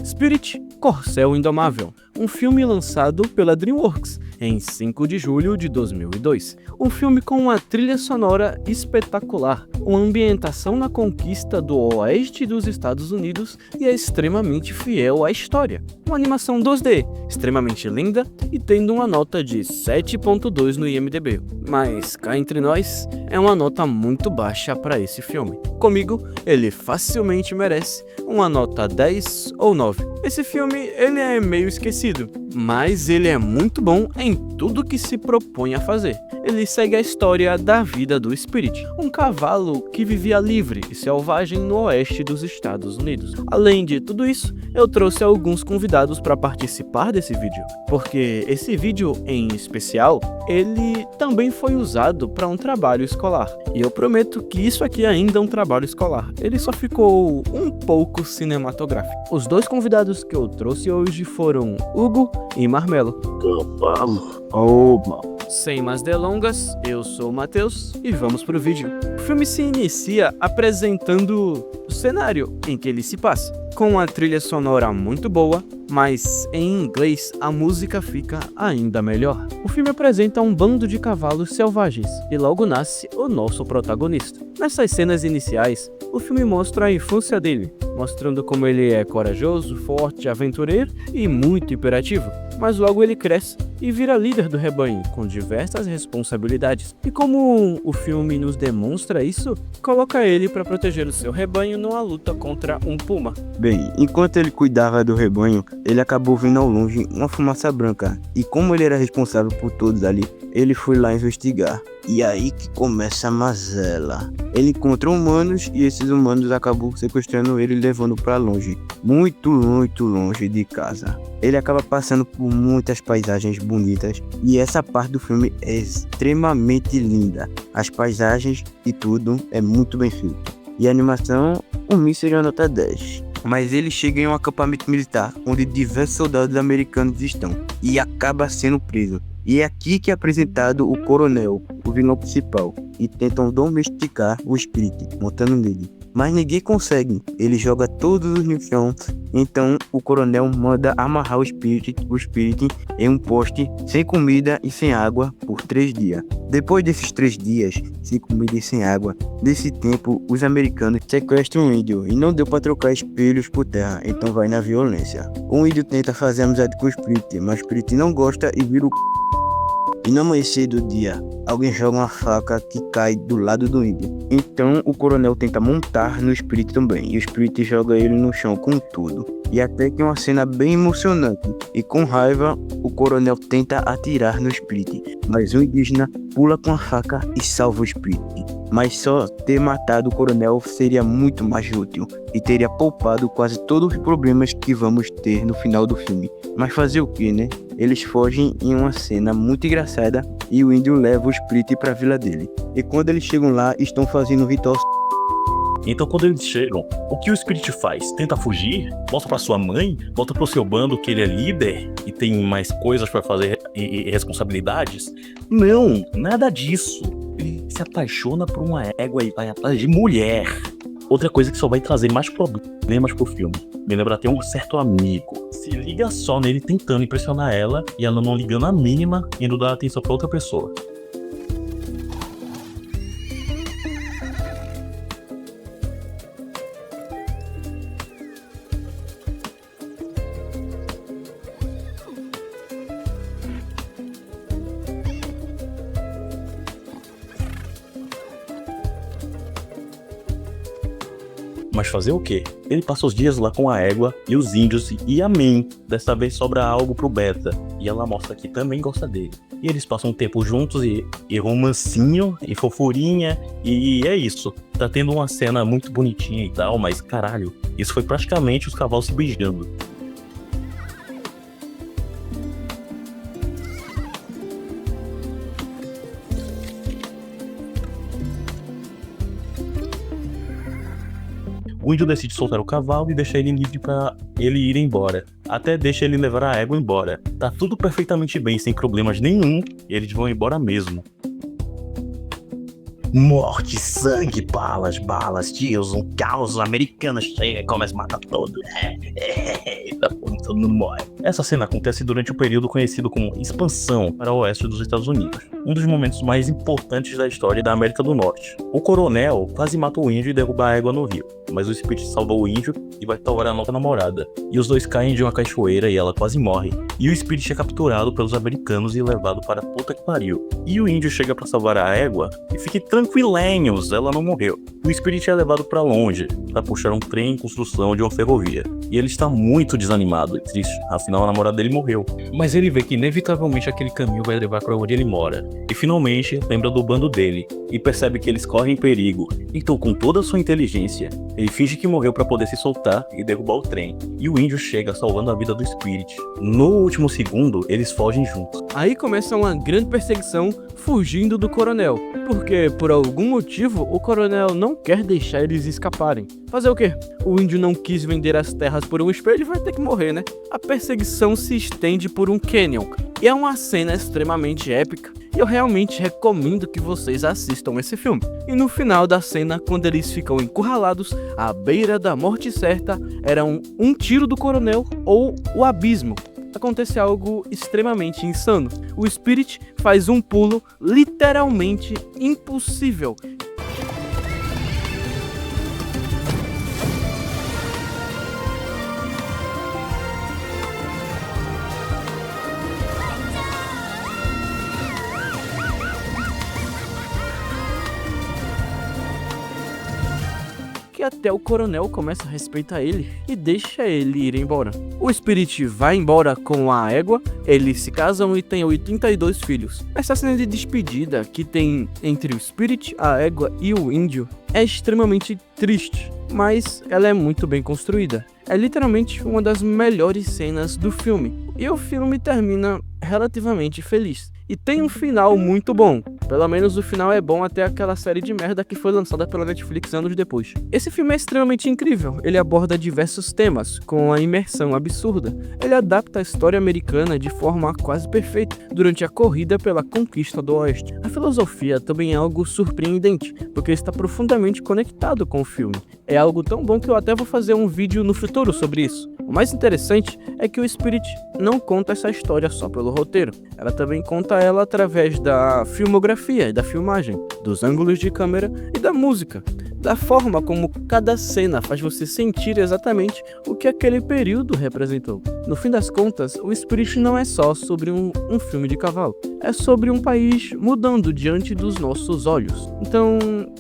Spirit, Corcel Indomável, um filme lançado pela DreamWorks em 5 de julho de 2002. Um filme com uma trilha sonora espetacular, uma ambientação na conquista do oeste dos Estados Unidos e é extremamente fiel à história. Uma animação 2D, extremamente linda e tendo uma nota de 7.2 no IMDb. Mas, cá entre nós, é uma nota muito baixa para esse filme. Comigo, ele facilmente merece uma nota 10 ou 9. Esse filme, ele é meio esquecido, mas ele é muito bom em tudo que se propõe a fazer. Ele segue a história da vida do Spirit, um cavalo que vivia livre e selvagem no oeste dos Estados Unidos. Além de tudo isso, eu trouxe alguns convidados para participar desse vídeo, porque esse vídeo em especial, ele também foi usado para um trabalho escolar. E eu prometo que isso aqui ainda é um trabalho escolar, ele só ficou um pouco cinematográfico. Os dois convidados que eu trouxe hoje foram Hugo e Marmelo. Cavalo, mano. Sem mais delongas, eu sou o Matheus e vamos pro vídeo. O filme se inicia apresentando o cenário em que ele se passa, com uma trilha sonora muito boa, mas em inglês a música fica ainda melhor. O filme apresenta um bando de cavalos selvagens e logo nasce o nosso protagonista. Nessas cenas iniciais, o filme mostra a infância dele, mostrando como ele é corajoso, forte, aventureiro e muito hiperativo. Mas logo ele cresce e vira líder do rebanho, com diversas responsabilidades. E como o filme nos demonstra isso, coloca ele para proteger o seu rebanho numa luta contra um puma. Bem, enquanto ele cuidava do rebanho, ele acabou vendo ao longe uma fumaça branca. E como ele era responsável por todos ali, ele foi lá investigar. E aí que começa a mazela. Ele encontra humanos e esses humanos acabam sequestrando ele e levando para longe. Muito longe de casa. Ele acaba passando por muitas paisagens bonitas e essa parte do filme é extremamente linda. As paisagens e tudo é muito bem feito. E a animação, o mim seria nota 10. Mas ele chega em um acampamento militar onde diversos soldados americanos estão e acaba sendo preso. E é aqui que é apresentado o coronel, o vilão principal, e tentam domesticar o Spirit, montando nele. Mas ninguém consegue, ele joga todos no chão, então o coronel manda amarrar o Spirit em um poste, sem comida e sem água, por 3 dias. Depois desses 3 dias, sem comida e sem água, nesse tempo os americanos sequestram um índio e não deu para trocar espelhos por terra, então vai na violência. O índio tenta fazer amizade com o Spirit, mas o Spirit não gosta e vira o E no amanhecer do dia, alguém joga uma faca que cai do lado do índio. Então o coronel tenta montar no Spirit também, e o Spirit joga ele no chão com tudo. E até que uma cena bem emocionante, e com raiva o coronel tenta atirar no Spirit, mas o indígena pula com a faca e salva o Spirit. Mas só ter matado o coronel seria muito mais útil e teria poupado quase todos os problemas que vamos ter no final do filme. Mas fazer o que, né? Eles fogem em uma cena muito engraçada e o índio leva o Spirit pra vila dele. E quando eles chegam lá, estão fazendo um ritual. Então quando eles chegam, o que o Spirit faz? Tenta fugir? Volta pra sua mãe? Volta pro seu bando que ele é líder e tem mais coisas pra fazer e responsabilidades? Não, nada disso. Ele se apaixona por uma égua e vai atrás de mulher. Outra coisa que só vai trazer mais problemas pro filme. Me lembra até um certo amigo. Se liga só nele tentando impressionar ela e ela não ligando a mínima, indo dar atenção pra outra pessoa. Mas fazer o quê? Ele passa os dias lá com a égua e os índios e a mim. Dessa vez sobra algo pro Beta. E ela mostra que também gosta dele. E eles passam um tempo juntos e romancinho e fofurinha. E é isso. Tá tendo uma cena muito bonitinha e tal, mas caralho, isso foi praticamente os cavalos se beijando. O índio decide soltar o cavalo e deixar ele livre pra ele ir embora. Até deixa ele levar a égua embora. Tá tudo perfeitamente bem, sem problemas nenhum, e eles vão embora mesmo. Morte, sangue, balas, tiros, um caos, americano chega e começa a matar todo. Todo mundo morre. Essa cena acontece durante o período conhecido como expansão para o oeste dos Estados Unidos, um dos momentos mais importantes da história da América do Norte. O coronel quase mata o índio e derruba a égua no rio, mas o Spirit salva o índio e vai salvar a nova namorada. E os dois caem de uma cachoeira e ela quase morre. E o Spirit é capturado pelos americanos e levado para a puta que pariu. E o índio chega para salvar a égua e fique tranquilenhos, ela não morreu. O Spirit é levado para longe, para puxar um trem em construção de uma ferrovia. E ele está muito desanimado e triste, afinal a namorada dele morreu. Mas ele vê que inevitavelmente aquele caminho vai levar para onde ele mora. E finalmente lembra do bando dele e percebe que eles correm perigo. Então, com toda a sua inteligência, ele finge que morreu para poder se soltar e derrubar o trem. E o índio chega salvando a vida do Spirit. No último segundo, eles fogem juntos. Aí começa uma grande perseguição fugindo do coronel, porque por algum motivo o coronel não quer deixar eles escaparem. Fazer o quê? O índio não quis vender as terras por um espelho e vai ter que morrer, né? A perseguição se estende por um canyon e é uma cena extremamente épica. E eu realmente recomendo que vocês assistam esse filme. E no final da cena, quando eles ficam encurralados à beira da morte certa, era um tiro do coronel ou o abismo. Acontece algo extremamente insano. O Spirit faz um pulo literalmente impossível. Que até o coronel começa a respeitar ele e deixa ele ir embora. O Spirit vai embora com a égua, eles se casam e têm 82 filhos. Essa cena de despedida que tem entre o Spirit, a égua e o índio é extremamente triste, mas ela é muito bem construída. É literalmente uma das melhores cenas do filme. E o filme termina relativamente feliz. E tem um final muito bom. Pelo menos o final é bom até aquela série de merda que foi lançada pela Netflix anos depois. Esse filme é extremamente incrível. Ele aborda diversos temas, com a imersão absurda. Ele adapta a história americana de forma quase perfeita durante a corrida pela conquista do Oeste. A filosofia também é algo surpreendente, porque está profundamente conectado com o filme. É algo tão bom que eu até vou fazer um vídeo no futuro sobre isso. O mais interessante é que o Spirit não conta essa história só pelo roteiro. Ela também conta ela através da filmografia e da filmagem, dos ângulos de câmera e da música, da forma como cada cena faz você sentir exatamente o que aquele período representou. No fim das contas, o Spirit não é só sobre um filme de cavalo, é sobre um país mudando diante dos nossos olhos. Então,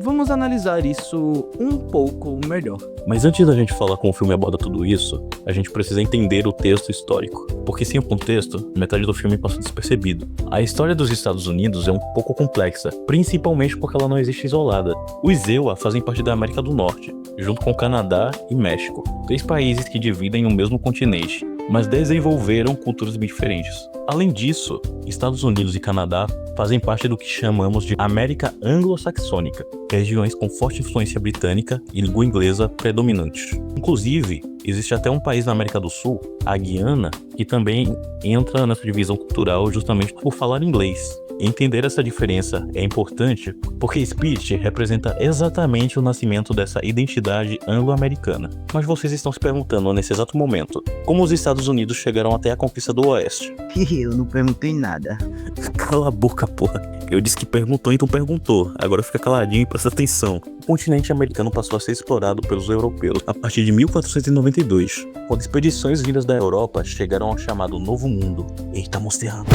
vamos analisar isso um pouco melhor. Mas antes da gente falar como o filme aborda tudo isso, a gente precisa entender o texto histórico, porque sem o contexto, metade do filme passa despercebido. A história dos Estados Unidos é um pouco complexa, principalmente porque ela não existe isolada. Os EUA fazem parte da América do Norte, junto com o Canadá e México, 3 países que dividem o mesmo continente, mas desenvolveram culturas bem diferentes. Além disso, Estados Unidos e Canadá fazem parte do que chamamos de América Anglo-Saxônica, regiões com forte influência britânica e língua inglesa predominante. Inclusive, existe até um país na América do Sul, a Guiana, que também entra nessa divisão cultural justamente por falar inglês. Entender essa diferença é importante porque Spirit representa exatamente o nascimento dessa identidade anglo-americana. Mas vocês estão se perguntando nesse exato momento, como os Estados Unidos chegaram até a conquista do Oeste? Eu não perguntei nada. Cala a boca, porra. Eu disse que perguntou, então perguntou. Agora fica caladinho e presta atenção. O continente americano passou a ser explorado pelos europeus a partir de 1492, quando expedições vindas da Europa chegaram ao chamado Novo Mundo. Eita, mostrando.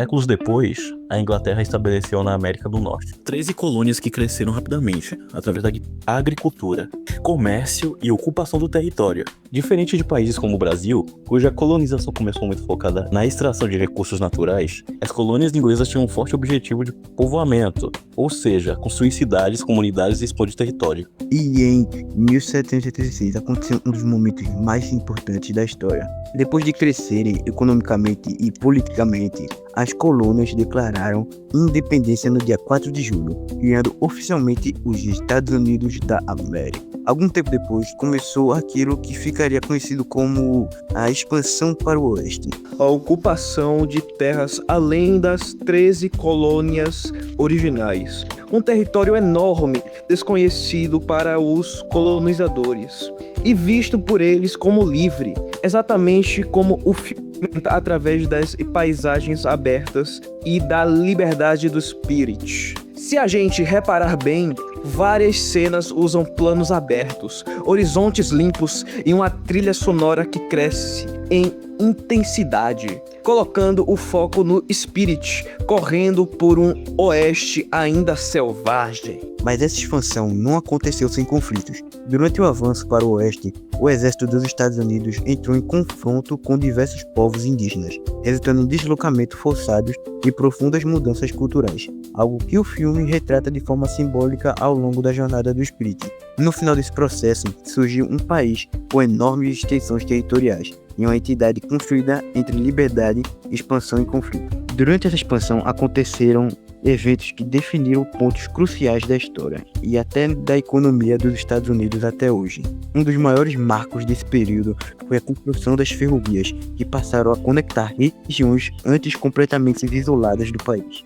Séculos depois, a Inglaterra estabeleceu na América do Norte 13 colônias que cresceram rapidamente através da agricultura, comércio e ocupação do território. Diferente de países como o Brasil, cuja colonização começou muito focada na extração de recursos naturais, as colônias inglesas tinham um forte objetivo de povoamento, ou seja, construir cidades, comunidades e expandir território. E em 1786 aconteceu um dos momentos mais importantes da história. Depois de crescerem economicamente e politicamente, as colônias declararam independência no dia 4 de julho, criando oficialmente os Estados Unidos da América. Algum tempo depois, começou aquilo que ficaria conhecido como a expansão para o oeste. A ocupação de terras além das 13 colônias originais. Um território enorme, desconhecido para os colonizadores e visto por eles como livre, exatamente como o filme através das paisagens abertas e da liberdade do Spirit. Se a gente reparar bem, várias cenas usam planos abertos, horizontes limpos e uma trilha sonora que cresce em intensidade, colocando o foco no Spirit, correndo por um oeste ainda selvagem. Mas essa expansão não aconteceu sem conflitos. Durante o avanço para o oeste, o exército dos Estados Unidos entrou em confronto com diversos povos indígenas, resultando em deslocamentos forçados e profundas mudanças culturais, algo que o filme retrata de forma simbólica ao longo da jornada do Spirit. No final desse processo, surgiu um país com enormes extensões territoriais, e uma entidade construída entre liberdade, expansão e conflito. Durante essa expansão aconteceram eventos que definiram pontos cruciais da história e até da economia dos Estados Unidos até hoje. Um dos maiores marcos desse período foi a construção das ferrovias, que passaram a conectar regiões antes completamente isoladas do país.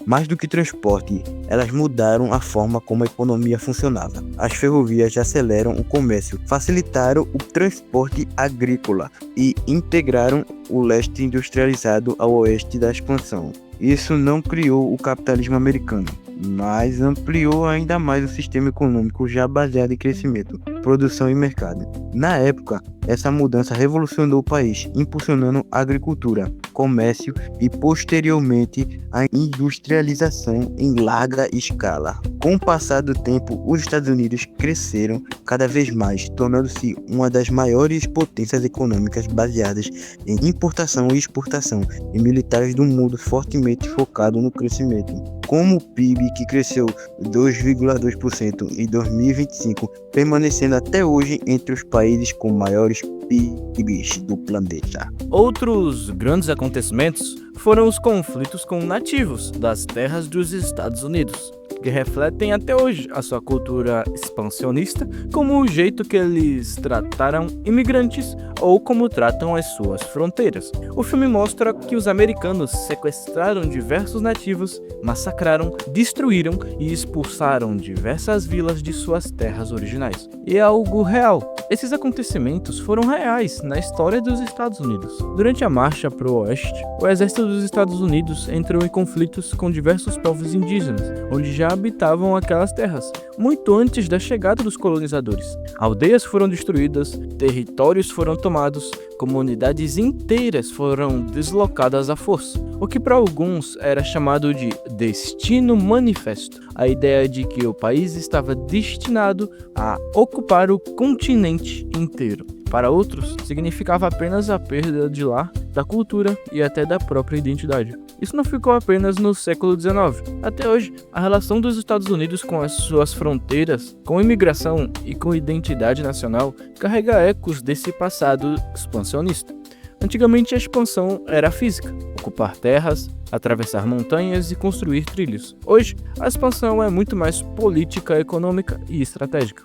Mais do que transporte, elas mudaram a forma como a economia funcionava. As ferrovias aceleram o comércio, facilitaram o transporte agrícola e integraram o leste industrializado ao oeste da expansão. Isso não criou o capitalismo americano, mas ampliou ainda mais o sistema econômico já baseado em crescimento, produção e mercado. Na época, essa mudança revolucionou o país, impulsionando a agricultura, comércio e posteriormente a industrialização em larga escala. Com o passar do tempo, os Estados Unidos cresceram cada vez mais, tornando-se uma das maiores potências econômicas baseadas em importação e exportação, e militares do mundo fortemente focado no crescimento. Como o PIB, que cresceu 2,2% em 2025, permanecendo até hoje entre os países com maiores PIBs do planeta. Outros grandes acontecimentos foram os conflitos com nativos das terras dos Estados Unidos, que refletem até hoje a sua cultura expansionista, como o jeito que eles trataram imigrantes ou como tratam as suas fronteiras. O filme mostra que os americanos sequestraram diversos nativos, massacraram, destruíram e expulsaram diversas vilas de suas terras originais. E é algo real. Esses acontecimentos foram reais na história dos Estados Unidos. Durante a marcha para o oeste, o exército dos Estados Unidos entrou em conflitos com diversos povos indígenas, onde já habitavam aquelas terras, muito antes da chegada dos colonizadores. Aldeias foram destruídas, territórios foram tomados, comunidades inteiras foram deslocadas à força, o que para alguns era chamado de destino manifesto, a ideia de que o país estava destinado a ocupar o continente inteiro. Para outros, significava apenas a perda de lar, da cultura e até da própria identidade. Isso não ficou apenas no século XIX. Até hoje, a relação dos Estados Unidos com as suas fronteiras, com imigração e com identidade nacional, carrega ecos desse passado expansionista. Antigamente, a expansão era física, ocupar terras, atravessar montanhas e construir trilhos. Hoje, a expansão é muito mais política, econômica e estratégica.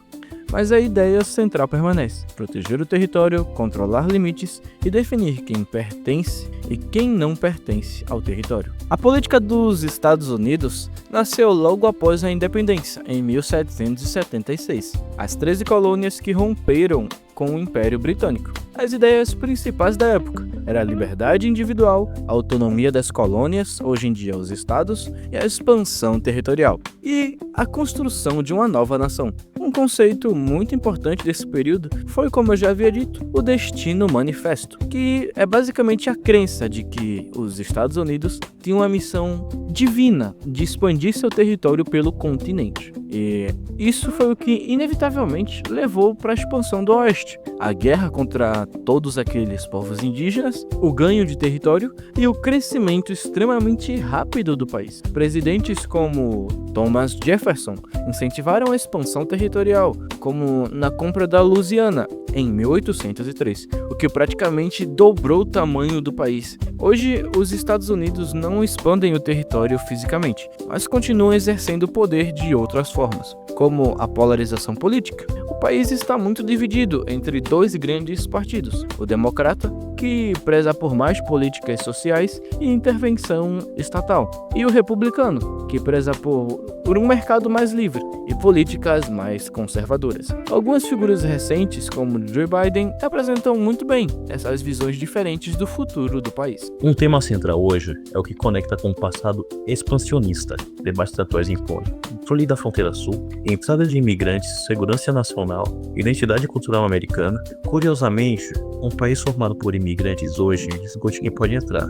Mas a ideia central permanece: proteger o território, controlar limites e definir quem pertence e quem não pertence ao território. A política dos Estados Unidos nasceu logo após a independência, em 1776. As 13 colônias que romperam com o Império Britânico. As ideias principais da época eram a liberdade individual, a autonomia das colônias, hoje em dia os estados, e a expansão territorial, e a construção de uma nova nação, um Um conceito muito importante desse período foi, como eu já havia dito, o Destino Manifesto, que é basicamente a crença de que os Estados Unidos tinham uma missão divina de expandir seu território pelo continente. E isso foi o que inevitavelmente levou para a expansão do Oeste, a guerra contra todos aqueles povos indígenas, o ganho de território e o crescimento extremamente rápido do país. Presidentes como Thomas Jefferson incentivaram a expansão territorial, como na compra da Louisiana em 1803, o que praticamente dobrou o tamanho do país. Hoje, os Estados Unidos não expandem o território fisicamente, mas continuam exercendo o poder de outras formas, como a polarização política. O país está muito dividido entre dois grandes partidos, o democrata, que preza por mais políticas sociais e intervenção estatal, e o republicano, que preza por um mercado mais livre e políticas mais conservadoras. Algumas figuras recentes, como Joe Biden, apresentam muito bem essas visões diferentes do futuro do país. Um tema central hoje é o que conecta com o passado expansionista, debates atuais impõem controle da fronteira sul, entrada de imigrantes, segurança nacional, identidade cultural americana. Curiosamente, um país formado por imigrantes hoje discute quem pode entrar,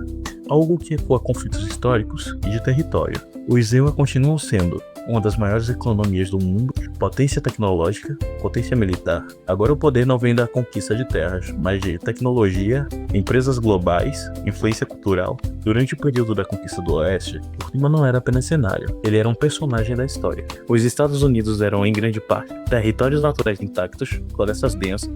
algo que ecoa conflitos históricos e de território. Os Israel continuam sendo uma das maiores economias do mundo, potência tecnológica, potência militar. Agora o poder não vem da conquista de terras, mas de tecnologia, empresas globais, influência cultural. Durante o período da conquista do Oeste, o clima não era apenas cenário, ele era um personagem da história. Os Estados Unidos eram, em grande parte, territórios naturais intactos, florestas densas,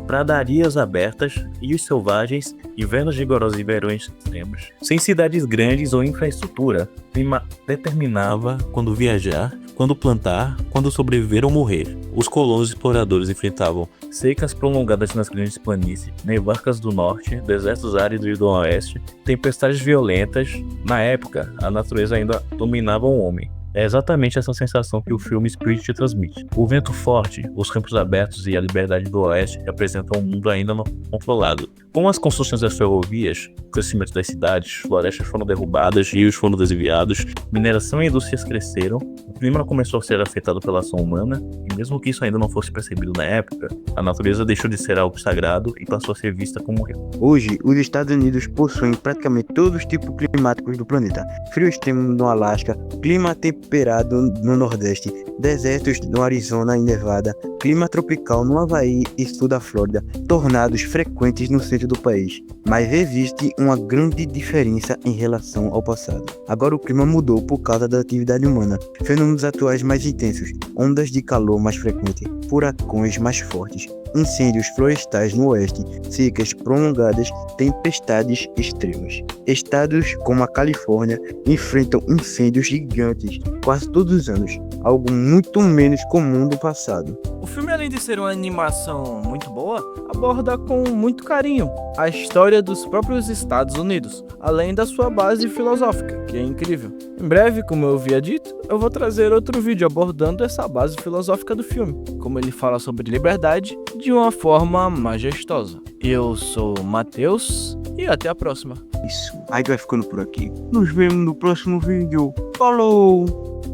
pradarias abertas, rios selvagens, invernos rigorosos e verões extremos. Sem cidades grandes ou infraestrutura, o clima determinava quando viajar, quando plantar, quando sobreviver ou morrer. Os colonos exploradores enfrentavam secas prolongadas nas grandes planícies, nevascas do norte, desertos áridos do oeste, tempestades violentas. Na época, a natureza ainda dominava o homem. É exatamente essa sensação que o filme Spirit te transmite. O vento forte, os campos abertos e a liberdade do oeste representam um mundo ainda não controlado. Com as construções das ferrovias, o crescimento das cidades, florestas foram derrubadas, rios foram desviados, mineração e indústrias cresceram, o clima começou a ser afetado pela ação humana, e mesmo que isso ainda não fosse percebido na época, a natureza deixou de ser algo sagrado e passou a ser vista como real. Hoje, os Estados Unidos possuem praticamente todos os tipos climáticos do planeta. Frio extremo no Alasca, clima temperado no Nordeste, desertos no Arizona e Nevada, clima tropical no Havaí e sul da Flórida, tornados frequentes no centro do país. Mas existe uma grande diferença em relação ao passado. Agora o clima mudou por causa da atividade humana. Fenômenos atuais mais intensos, ondas de calor mais frequentes, furacões mais fortes, incêndios florestais no oeste, secas prolongadas, tempestades extremas. Estados como a Califórnia enfrentam incêndios gigantes quase todos os anos, algo muito menos comum do passado. O filme, além de ser uma animação muito boa, aborda com muito carinho a história dos próprios Estados Unidos, além da sua base filosófica, que é incrível. Em breve, como eu havia dito, eu vou trazer outro vídeo abordando essa base filosófica do filme, como ele fala sobre liberdade de uma forma majestosa. Eu sou o Matheus e até a próxima. Isso, aí vai ficando por aqui. Nos vemos no próximo vídeo. Falou!